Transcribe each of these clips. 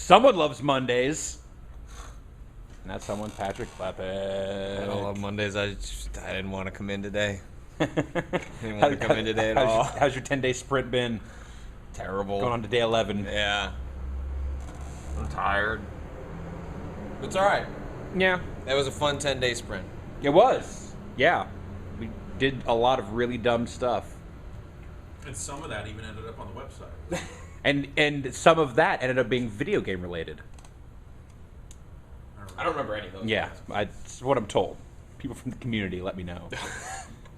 Someone loves Mondays. And that's someone, Patrick Klepek. I don't love Mondays. I didn't want to come in today. Didn't want to come in today at all. How's your 10-day sprint been? Terrible. Going on to day 11. Yeah. I'm tired. It's all right. Yeah. That was a fun 10-day sprint. It was. Yeah. We did a lot of really dumb stuff. And some of that even ended up on the website. And some of that ended up being video game related. I don't remember any of those. Yeah, that's what I'm told. People from the community let me know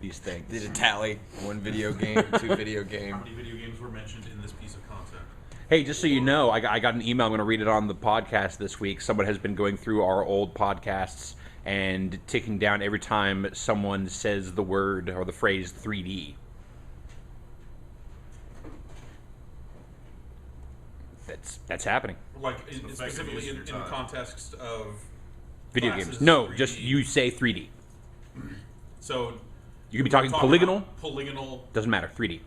these things. Did a tally. 1 video game, 2 video How game. many video games were mentioned in this piece of content? Hey, just so you know, I got an email. I'm going to read it on the podcast this week. Someone has been going through our old podcasts and ticking down every time someone says the word or the phrase 3D. That's happening. Like, effective specifically use of in your the time. context of Video classes, games. No, 3D. just you say 3D. So You could be we're talking polygonal. about polygonal Doesn't matter. 3D.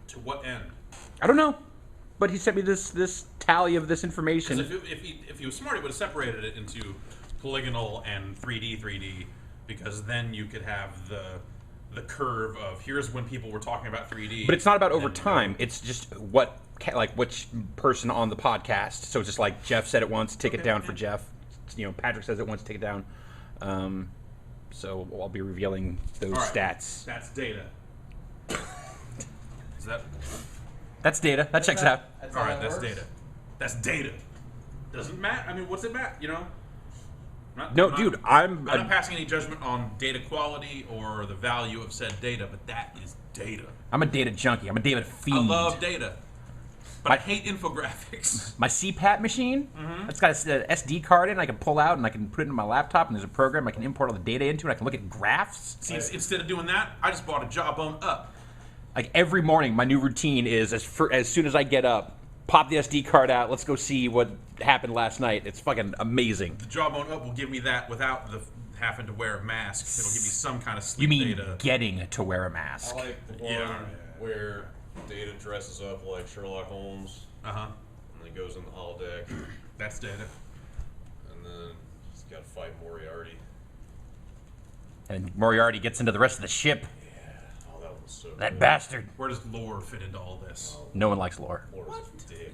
to what end? I don't know, but he sent me this tally of this Because information. if he was smart, he would have separated it into polygonal and 3D, because then you could have the curve of here's when people were talking about 3D. But it's not about and over then time. It's just which person on the podcast. So it's just like Jeff said it once, tick it down for Jeff. You know, Patrick says it once, tick it down. So I'll be revealing those All right, stats. That's data. Is that That's data. That checks out. all right? That's data. That's data. Doesn't matter. I mean, what's it matter? You know. No, dude, I'm not passing any judgment on data quality or the value of said data, but that is data. I'm a data junkie. I'm a data fiend. I love data, but I hate infographics. My CPAP machine, it's got an SD card in I can pull out and I can put it in my laptop, and there's a program I can import all the data into, and I can look at graphs. See, instead of doing that, I just bought a Jawbone Up. Like every morning, my new routine is as soon as I get up, pop the SD card out, let's go see what happened last night. It's fucking amazing. The Jawbone Up will give me that without the having to wear a mask. It'll give me some kind of sleep You mean data. getting to wear a mask? I like the one Yeah. where Data dresses up like Sherlock Holmes Uh huh. and then goes in the holodeck That's data. and then he's got to fight Moriarty. And Moriarty gets into the rest of the ship. Oh, that was so That good. bastard. Where does lore fit into all this? No one likes lore. Laura's a dick.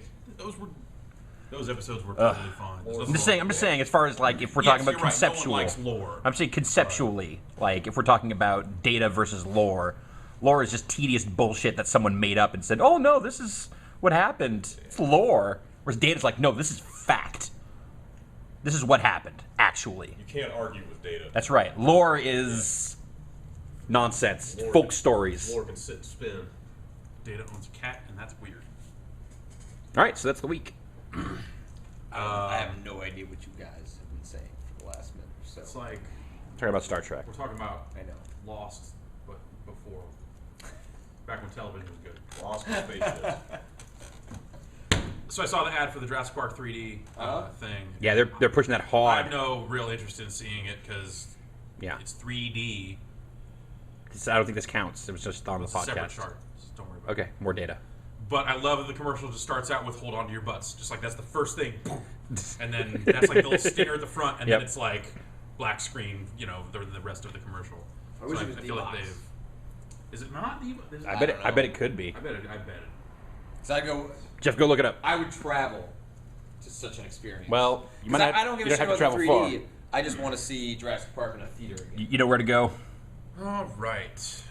Those episodes were totally fine. I'm just saying, as far as like if we're talking about conceptual, No one likes lore. I'm saying conceptually, like if we're talking about data versus lore, lore is just tedious bullshit that someone made up and said, "Oh no, this is what happened." It's lore. Whereas data's like, "No, this is fact. This is what happened actually." You can't argue with Data. That's right. Lore is nonsense. It's Lore folk can- stories. Laura can sit and spin. Data owns a cat, and that's weird. All right, so that's the week. I have no idea what you guys have been saying for the last minute or so. It's like Talking about Star Trek. we're talking about I know. Lost, but before, back when television was good. Lost in spaceships. So I saw the ad for the Jurassic Park 3D thing. Yeah, they're pushing that I hard. have no real interest in seeing it because Yeah, it's 3D. I don't think this counts. It was just on the It's a separate podcast. chart. So don't worry about it. Okay, more data. But I love that the commercial just starts out with "Hold on to your butts," just like that's the first thing, and then that's like the little stinger at the front, and Yep. then it's like black screen. You know, the rest of the commercial. I wish it was feel like D-Box. they've. Is it not D-Box? I bet it. don't I know. bet it could be. I bet it. I bet it. So Jeff, go look it up. I would travel to such an experience. Well, you 'Cause might not. I don't give you a don't shit have about to the travel 3D. far. I just want to see Jurassic Park in a theater again. You know where to go. All right.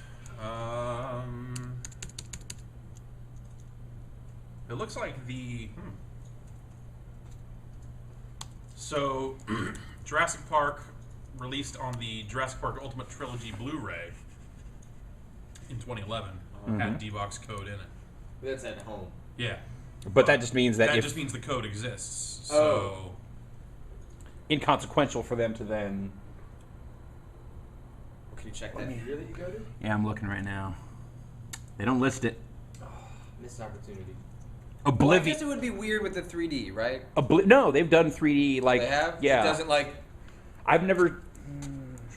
It looks like the. So, Jurassic Park released on the Jurassic Park Ultimate Trilogy Blu-ray in 2011 had D-Box code in it. That's at home. Yeah. But that just means that That if just means the code exists. So, Oh. inconsequential for them to then. Can you check that theater that you go to? Yeah, I'm looking right now. They don't list it. Missed opportunity. Well, I Oblivion. guess it would be weird with the 3D, right? No, they've done 3D like. They have? Yeah. It doesn't like. I've never.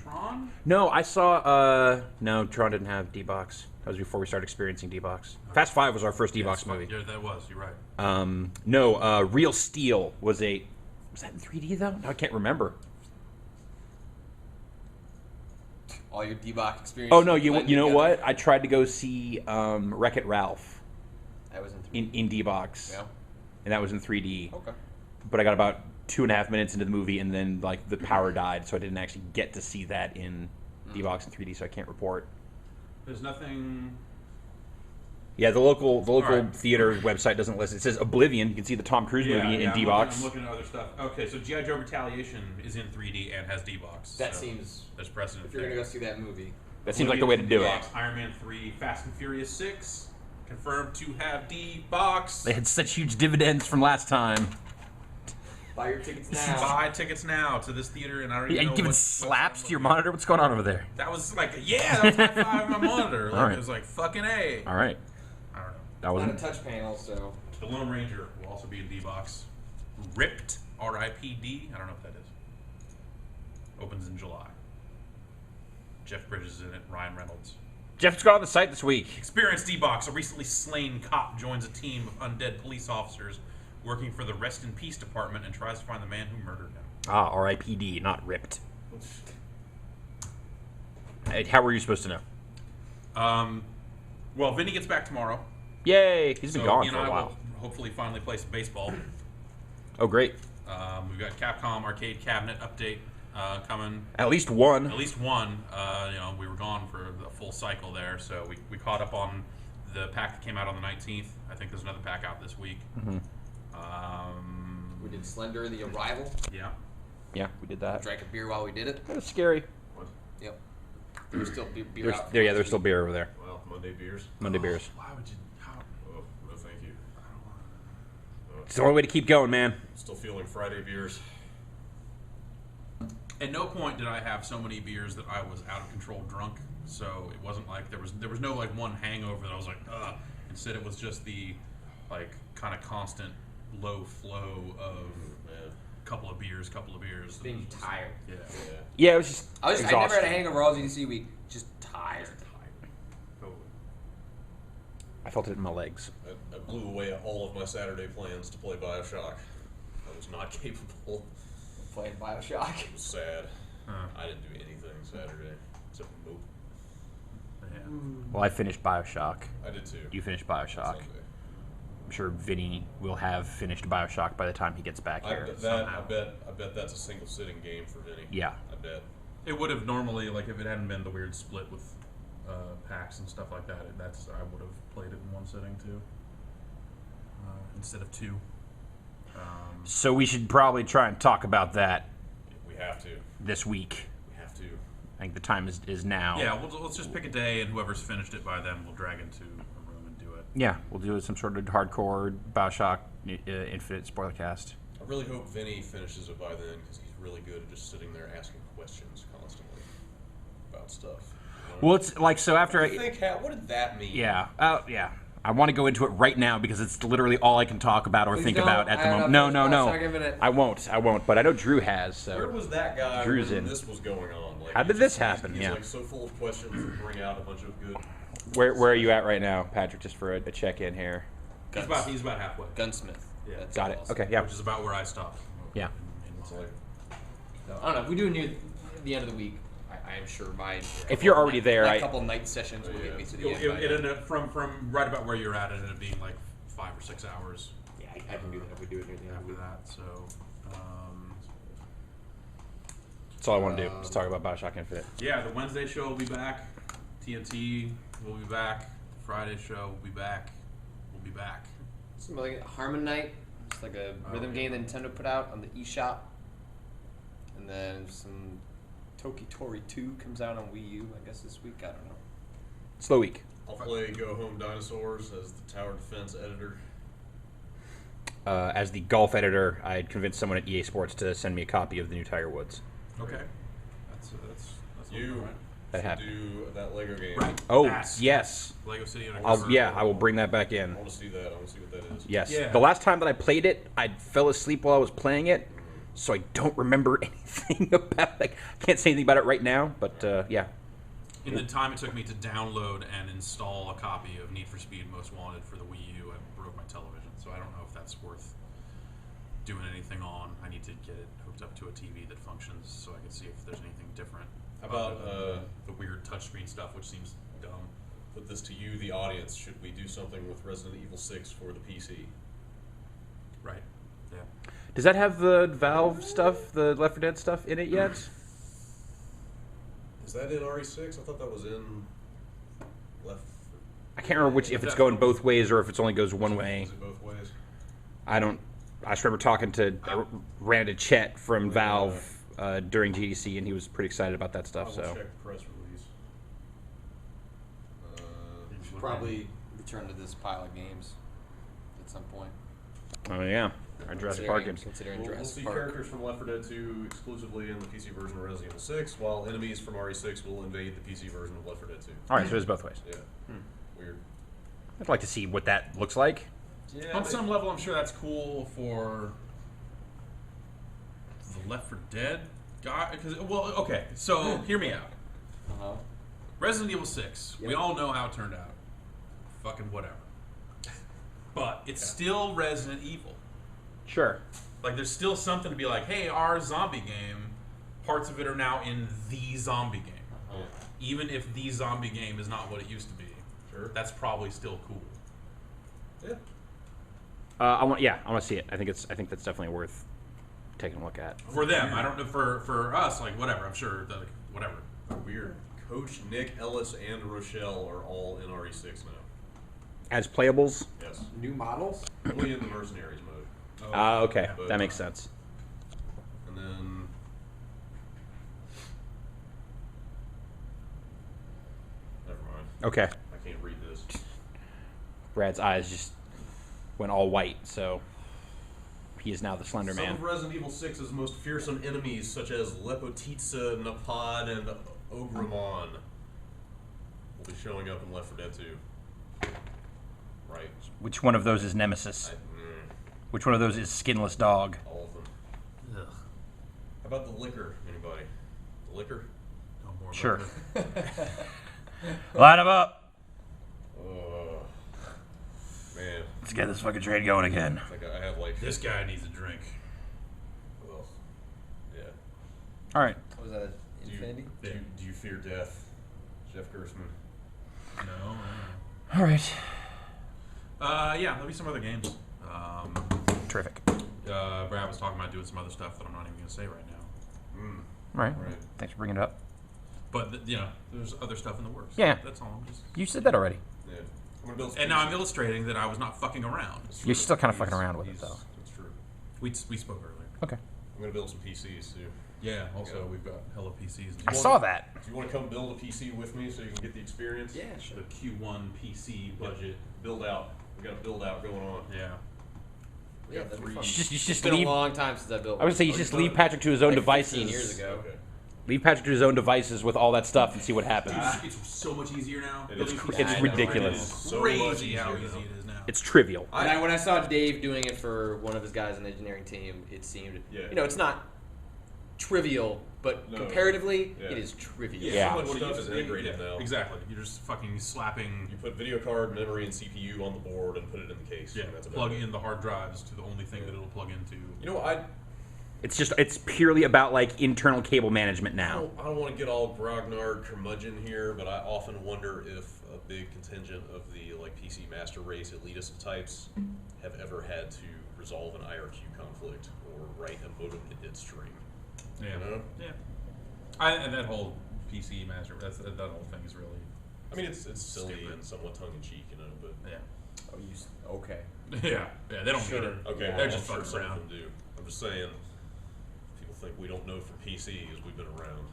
Tron? No, I saw. No, Tron didn't have D-Box. That was before we started experiencing D-Box. Fast 5 was our first D-Box movie. Yeah, that was. You're right. No, Real Steel was that in 3D though? No, I can't remember. All your D-Box experience. Oh no, you know what? I tried to go see Wreck-It Ralph That was in 3D. in D-Box, Yeah. and that was in 3D. Okay. But I got about 2.5 minutes into the movie, and then like the power died, so I didn't actually get to see that in D-Box in 3D, so I can't report. There's nothing. Yeah, the local right. theater website doesn't list. It says Oblivion. You can see the Tom Cruise movie in D-Box. I'm looking at other stuff. Okay, so G.I. Joe Retaliation is in 3D and has D-Box. That so seems. there's precedent If you're there. gonna go see that movie, That seems like the way to do it. D-Box, Iron Man 3, Fast and Furious 6, confirmed to have D-Box. They had such huge dividends from last time. buy your tickets now. Buy tickets now to this theater, and I don't Yeah, even you know giving what's slaps to your looking. monitor? What's going on over there? That was like, yeah, that was high five on my monitor. Like, All right. It was like, fucking A. All right, I don't know. that Not a wasn't. touch panel, so. The Lone Ranger will also be in D-Box. Ripped, R-I-P-D. I don't know what that is. Opens in July. Jeff Bridges is in it. Ryan Reynolds. Jeff's got on the site this week. Experience D-Box. A recently slain cop joins a team of undead police officers working for the Rest in Peace Department and tries to find the man who murdered him. Ah, R.I.P.D. Not ripped. How were you supposed to know? Well, Vinny gets back tomorrow. Yay! He's been So gone he and for a I while. will hopefully finally play some baseball. Oh, great! We've got Capcom Arcade Cabinet update coming. At least one. At least one. We were gone for the full cycle there, so we caught up on the pack that came out on the 19th. I think there's another pack out this week. Mm-hmm. We did Slender, The Arrival. Yeah. Yeah, we did that. Drank a beer while we did it. That was scary. Yep. There was still beer There's, out. there's still beer over there. Well, Monday beers. Monday beers. Why would you? How? Oh, no, thank you. It's the only way to keep going, man. Still feeling Friday beers. At no point did I have so many beers that I was out of control drunk. So it wasn't like there was no like one hangover that I was like, ugh. Instead, it was just the like kind of constant low flow of Man. couple of beers. Being tired. Yeah. Yeah. Yeah, it was just I never exhausting. had a hangover all UC week. Just tired. Totally. I felt it in my legs. I blew away all of my Saturday plans to play Bioshock. I was not capable. Playing Bioshock. It was sad. Huh. I didn't do anything Saturday except mope. Yeah. Well, I finished Bioshock. I did too. You finished Bioshock. Sunday. I'm sure Vinny will have finished Bioshock by the time he gets back here. I bet that's a single sitting game for Vinny. Yeah. I bet. It would have normally, like, if it hadn't been the weird split with packs and stuff like that, I would have played it in one sitting too, instead of two. So we should probably try and talk about that We have to. this week. We have to. I think the time is now. Yeah, let's just pick a day, and whoever's finished it by then, we'll drag into a room and do it. Yeah, we'll do some sort of hardcore Bioshock Infinite spoiler cast. I really hope Vinny finishes it by then because he's really good at just sitting there asking questions constantly about stuff. You know? Well, it's like so after I I. think, what did that mean? Yeah. Yeah. I want to go into it right now because it's literally all I can talk about or Please think don't. about at the I have moment. No, no Bioshock Infinite. I won't. But I know Drew has. So. Where was that guy Drew's when in. this was going on? Like, How did this happen? He's Yeah. like so full of questions and bring out a bunch of good. Where are you at right now, Patrick? Just for a check-in here. He's about halfway, Gunsmith. Yeah. That's Got it. awesome. Okay. Yeah. which is about where I stopped. Yeah. It's like So, I don't know. If we do it near the end of the week, I am sure my. If you're already there, a couple night sessions will get me to the end. by It then. ended up from right about where you're at. It ended up being like 5 or 6 hours Yeah, I can do that if we do it near the end of the after week. that. So, That's all I want to do. Just talk about Bioshock Infinite. yeah, the Wednesday show will be back. TNT will be back. Friday show will be back. We'll be back. Something like Harmon Night. It's like a rhythm game that Nintendo put out on the eShop. And then some Tokitori 2 comes out on Wii U, I guess this week. I don't know. Slow week. I'll play Go Home Dinosaurs as the tower defense editor. As the golf editor, I had convinced someone at EA Sports to send me a copy of the new Tiger Woods. Okay. That's You right. That should happened. do that Lego game. Right. Oh, That's yes. Lego City Undercover. I will bring that back in. I want to see that. I want to see what that is. Yes. Yeah. The last time that I played it, I fell asleep while I was playing it, so I don't remember anything about it. I can't say anything about it right now, but yeah. In the time it took me to download and install a copy of Need for Speed Most Wanted for the Wii U, I broke my television. So I don't know if that's worth doing anything on. I need to get it hooked up to a TV that functions so I can see if there's anything different. How about, other than the weird touchscreen stuff, which seems dumb. Put this to you, the audience. Should we do something with Resident Evil 6 for the PC? Right. Yeah. Does that have the Valve stuff, the Left 4 Dead stuff in it yet? Is that in RE6? I thought that was in Left. I can't remember if it's going both ways or if it only goes one way. Is it both ways? I just remember talking to ran into Chet from Valve during GDC, and he was pretty excited about that I stuff. will So check the press release. Should probably return to this pile of games at some point. oh yeah, our Jurassic Park games. Considering We'll Jurassic see Park. characters from Left 4 Dead 2 exclusively in the PC version of Resident Evil 6, while enemies from RE6 will invade the PC version of Left 4 Dead 2. All right, so it's both ways. Yeah. Weird. I'd like to see what that looks like. Yeah. On some level, I'm sure that's cool for the Left 4 Dead guy. Okay, so hear me out. Uh-huh. Resident Evil 6, we Yep. all know how it turned out. Fucking whatever. But it's still Resident Evil. Sure. Like, there's still something to be like, hey, our zombie game, parts of it are now in the zombie game. Yeah. Even if the zombie game is not what it used to be. Sure. That's probably still cool. Yeah. I want to see it. I think that's definitely worth taking a look at. For them, I don't know. For us, like, whatever. I'm sure that, whatever. Weird. Coach Nick, Ellis, and Rochelle are all in RE6 now. As playables. Yes. New models? Only in the Mercenaries mode. Okay, But, that makes sense. And then. Never mind. Okay. I can't read this. Brad's eyes just went all white, so he is now the Slender Some Man. of Resident Evil 6's most fearsome enemies, such as Lepotitsa, Napad, and Ogremon, will be showing up in Left 4 Dead 2. Right. Which one of those is Nemesis? Which one of those is Skinless Dog? All of them. Ugh. How about the liquor? Anybody? The liquor? No more about Sure. it. Line them up. Man, Let's get this fucking train going again. I think I have like This guy needs a drink. Ugh. Yeah. All right. Was that Do you, Infinity? do you fear death, Jeff Gerstmann? No. All right. Yeah, there'll be some other games. Terrific. Brad was talking about doing some other stuff that I'm not even going to say right now. All right. Right. Thanks for bringing it up. But, there's other stuff in the works. Yeah. That's all. You said that already. Yeah. I'm gonna build some And now I'm PC. illustrating that I was not fucking around. You're still kind of fucking He's- around with it, he's- though. That's true. We spoke earlier. Okay. I'm gonna build some PCs too. Yeah, also, Yeah. we've got hella PCs. I saw that. Do you want to come build a PC with me so you can get the experience? Yeah, sure. The Q1 PC budget. Build out. We got a build out going on. Yeah. Yeah, that'd be fun. You should It's just been leave. a long time since I built. I would say you one. should just leave Patrick to his own Like devices. 15 years ago. Okay. Leave Patrick to his own devices with all that stuff and see what happens. It's so much easier now. It is Building cr- PCs it's is ridiculous. So Crazy much how easier easy now. it is now. It's trivial. When I saw Dave doing it for one of his guys on the engineering team, it seemed, Yeah. it's not trivial, but No. comparatively, Yeah. it is trivial. Yeah. So much What it stuff used is to be, integrated yeah, now. Exactly. You're just fucking slapping. You put video card, memory, and CPU on the board and put it in the case. Yeah, and that's plug about it. in the hard drives to the only thing that it'll plug into. You know, I It's purely about like internal cable management now. I don't want to get all grognard curmudgeon here, but I often wonder if a big contingent of the like PC master race elitist types have ever had to resolve an IRQ conflict or write a modem to id string. Yeah. You know? Yeah. And that whole PC master, that whole thing is really, I mean, it's silly Stupid. and somewhat tongue in cheek, but yeah. Oh, okay. Yeah, they don't Sure. get it. okay, They're well, just I'm sure fucking some around. of them do. I'm just saying, people think we don't know for PCs. We've been around.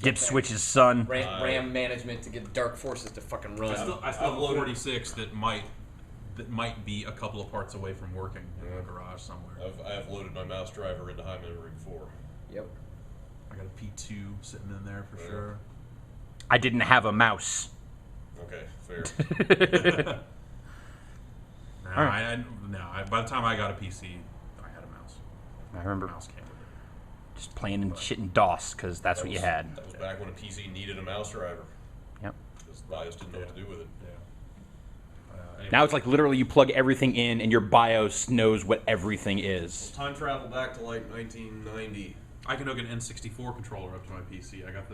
Dip switch's son. RAM management to get Dark Forces to fucking run. I still I've have a loaded- 46 that might be a couple of parts away from working in the garage somewhere. I have loaded my mouse driver into high memory before. Yep. I got a P2 sitting in there for Yeah. sure. I didn't have a mouse. Okay, fair. No, All right. by the time I got a PC, I had a mouse. I remember. Mouse came with it. Just playing and shit in DOS because that's That what you was- had. That was back when a PC needed a mouse driver. Yep. Because BIOS didn't know what to do with it. Anyway, Now it's like literally you plug everything in and your BIOS knows what everything is. Time travel back to like 1990. I can hook an N64 controller up to my PC. I got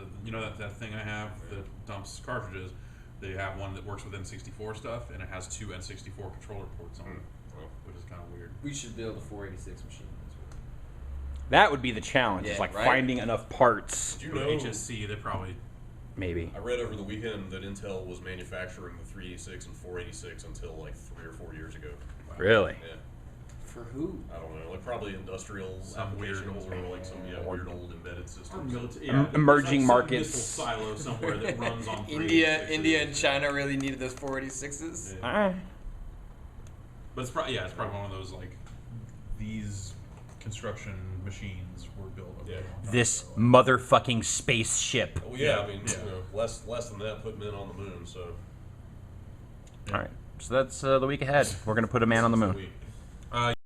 that thing I have that dumps cartridges. They have one that works with N64 stuff, and it has two N64 controller ports on it, which is kind of weird. We should build a 486 machine. That would be the challenge. Yeah, It's like right? finding enough parts. Did you For know? HSC, they probably Maybe. I read over the weekend that Intel was manufacturing the 386 and 486 until like 3 or 4 years ago. Really? Yeah. For who? I don't know, like probably industrial Some weird applications old- or like some weird old embedded systems. Emerging there's markets. Some missile silo somewhere that runs on India 386s. and China really needed those 486s. Yeah. But it's probably one of those like these construction machines were built. over Yeah. a long time This ago. motherfucking spaceship. Well, yeah, Yeah, I mean, yeah. less than that put men on the moon. So All right. So that's the week ahead. We're going to put a man on the moon. We-